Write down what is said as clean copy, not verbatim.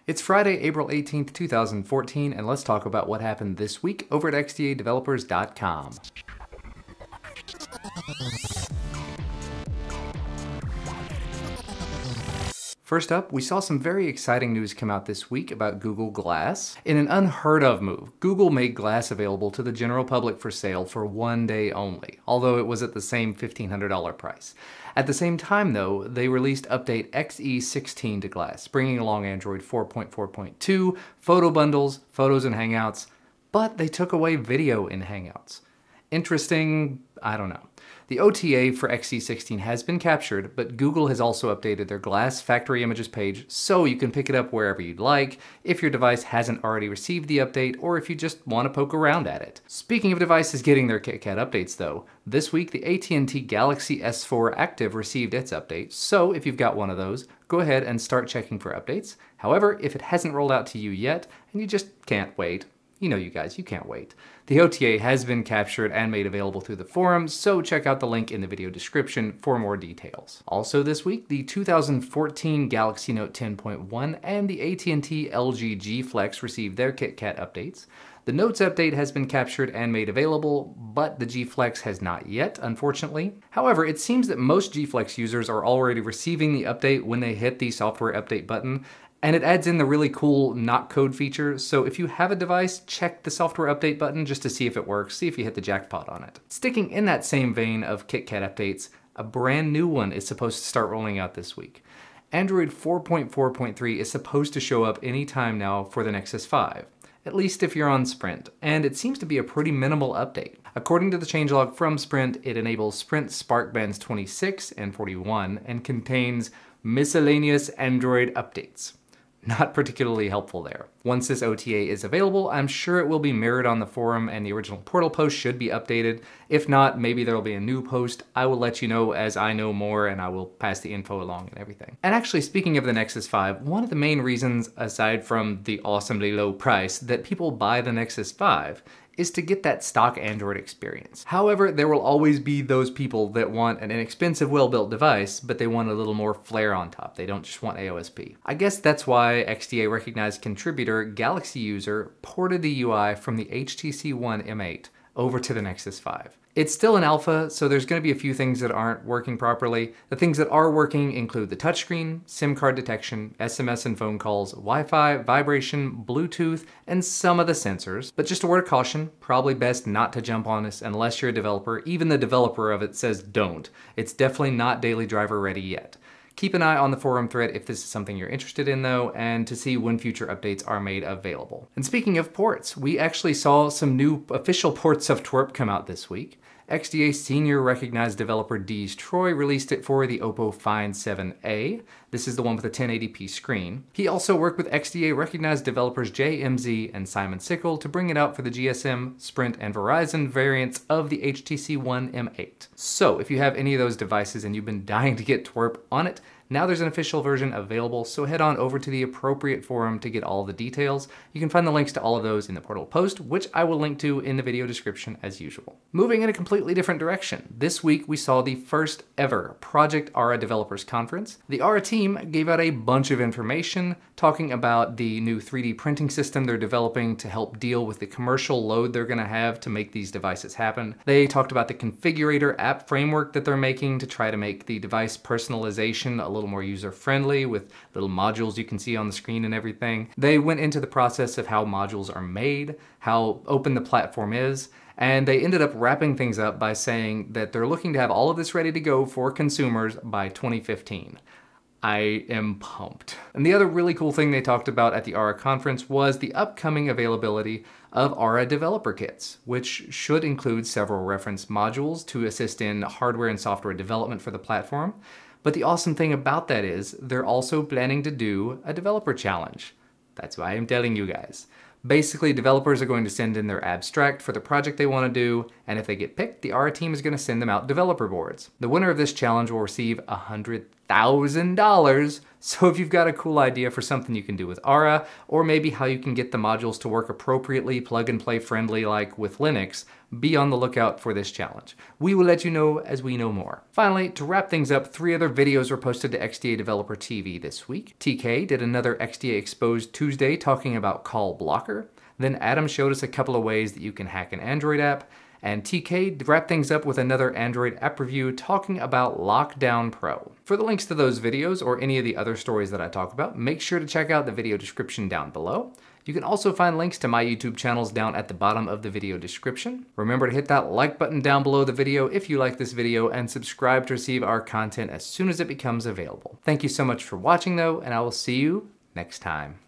It's Friday, April 18th, 2014, and let's talk about what happened this week over at xdadevelopers.com. First up, we saw some very exciting news come out this week about Google Glass. In an unheard of move, Google made Glass available to the general public for sale for one day only, although it was at the same $1,500 price. At the same time though, they released update XE16 to Glass, bringing along Android 4.4.2, photo bundles, photos in Hangouts, but they took away video in Hangouts. Interesting, I don't know. The OTA for XE16 has been captured, but Google has also updated their Glass factory images page so you can pick it up wherever you'd like, if your device hasn't already received the update, or if you just want to poke around at it. Speaking of devices getting their KitKat updates though, this week the AT&T Galaxy S4 Active received its update, so if you've got one of those, go ahead and start checking for updates. However, if it hasn't rolled out to you yet, and you just can't wait, you know you guys, you can't wait. The OTA has been captured and made available through the forums, so check out the link in the video description for more details. Also this week, the 2014 Galaxy Note 10.1 and the AT&T LG G Flex received their KitKat updates. The Notes update has been captured and made available, but the G Flex has not yet, unfortunately. However, it seems that most G Flex users are already receiving the update when they hit the software update button, and it adds in the really cool not code feature, so if you have a device, check the software update button just to see if it works, see if you hit the jackpot on it. Sticking in that same vein of KitKat updates, a brand new one is supposed to start rolling out this week. Android 4.4.3 is supposed to show up anytime now for the Nexus 5, at least if you're on Sprint, and it seems to be a pretty minimal update. According to the changelog from Sprint, it enables Sprint Spark Bands 26 and 41 and contains miscellaneous Android updates. Not particularly helpful there. Once this OTA is available, I'm sure it will be mirrored on the forum and the original portal post should be updated. If not, maybe there will be a new post. I will let you know as I know more and I will pass the info along and everything. And actually, speaking of the Nexus 5, one of the main reasons, aside from the awesomely low price, that people buy the Nexus 5 is to get that stock Android experience. However, there will always be those people that want an inexpensive, well-built device, but they want a little more flair on top. They don't just want AOSP. I guess that's why XDA recognized contributor Galaxy User ported the UI from the HTC One M8 over to the Nexus 5. It's still an alpha, so there's going to be a few things that aren't working properly. The things that are working include the touchscreen, SIM card detection, SMS and phone calls, Wi-Fi, vibration, Bluetooth, and some of the sensors. But just a word of caution, probably best not to jump on this unless you're a developer. Even the developer of it says don't. It's definitely not daily driver ready yet. Keep an eye on the forum thread if this is something you're interested in though, and to see when future updates are made available. And speaking of ports, we actually saw some new official ports of Twerp come out this week. XDA senior recognized developer Dees Troy released it for the Oppo Find 7A. This is the one with a 1080p screen. He also worked with XDA recognized developers JMZ and Simon Sickle to bring it out for the GSM, Sprint, and Verizon variants of the HTC One M8. So if you have any of those devices and you've been dying to get Twerp on it, now there's an official version available, so head on over to the appropriate forum to get all the details. You can find the links to all of those in the portal post, which I will link to in the video description as usual. Moving in a completely different direction, this week we saw the first ever Project Ara Developers Conference. The Ara team gave out a bunch of information talking about the new 3D printing system they're developing to help deal with the commercial load they're going to have to make these devices happen. They talked about the configurator app framework that they're making to try to make the device personalization a little more user-friendly with little modules you can see on the screen and everything. They went into the process of how modules are made, how open the platform is, and they ended up wrapping things up by saying that they're looking to have all of this ready to go for consumers by 2015. I am pumped. And the other really cool thing they talked about at the Ara conference was the upcoming availability of Ara Developer Kits, which should include several reference modules to assist in hardware and software development for the platform. But the awesome thing about that is they're also planning to do a developer challenge. That's why I'm telling you guys. Basically, developers are going to send in their abstract for the project they want to do, and if they get picked, the Ara team is going to send them out developer boards. The winner of this challenge will receive $100,000 $1,000. So if you've got a cool idea for something you can do with Ara, or maybe how you can get the modules to work appropriately, plug and play friendly like with Linux, be on the lookout for this challenge. We will let you know as we know more. Finally, to wrap things up, 3 other videos were posted to XDA Developer TV this week. TK did another XDA Exposed Tuesday talking about Call Blocker. Then Adam showed us a couple of ways that you can hack an Android app. And TK wrapped things up with another Android app review talking about Lockdown Pro. For the links to those videos or any of the other stories that I talk about, make sure to check out the video description down below. You can also find links to my YouTube channels down at the bottom of the video description. Remember to hit that like button down below the video if you like this video, and subscribe to receive our content as soon as it becomes available. Thank you so much for watching though, and I will see you next time.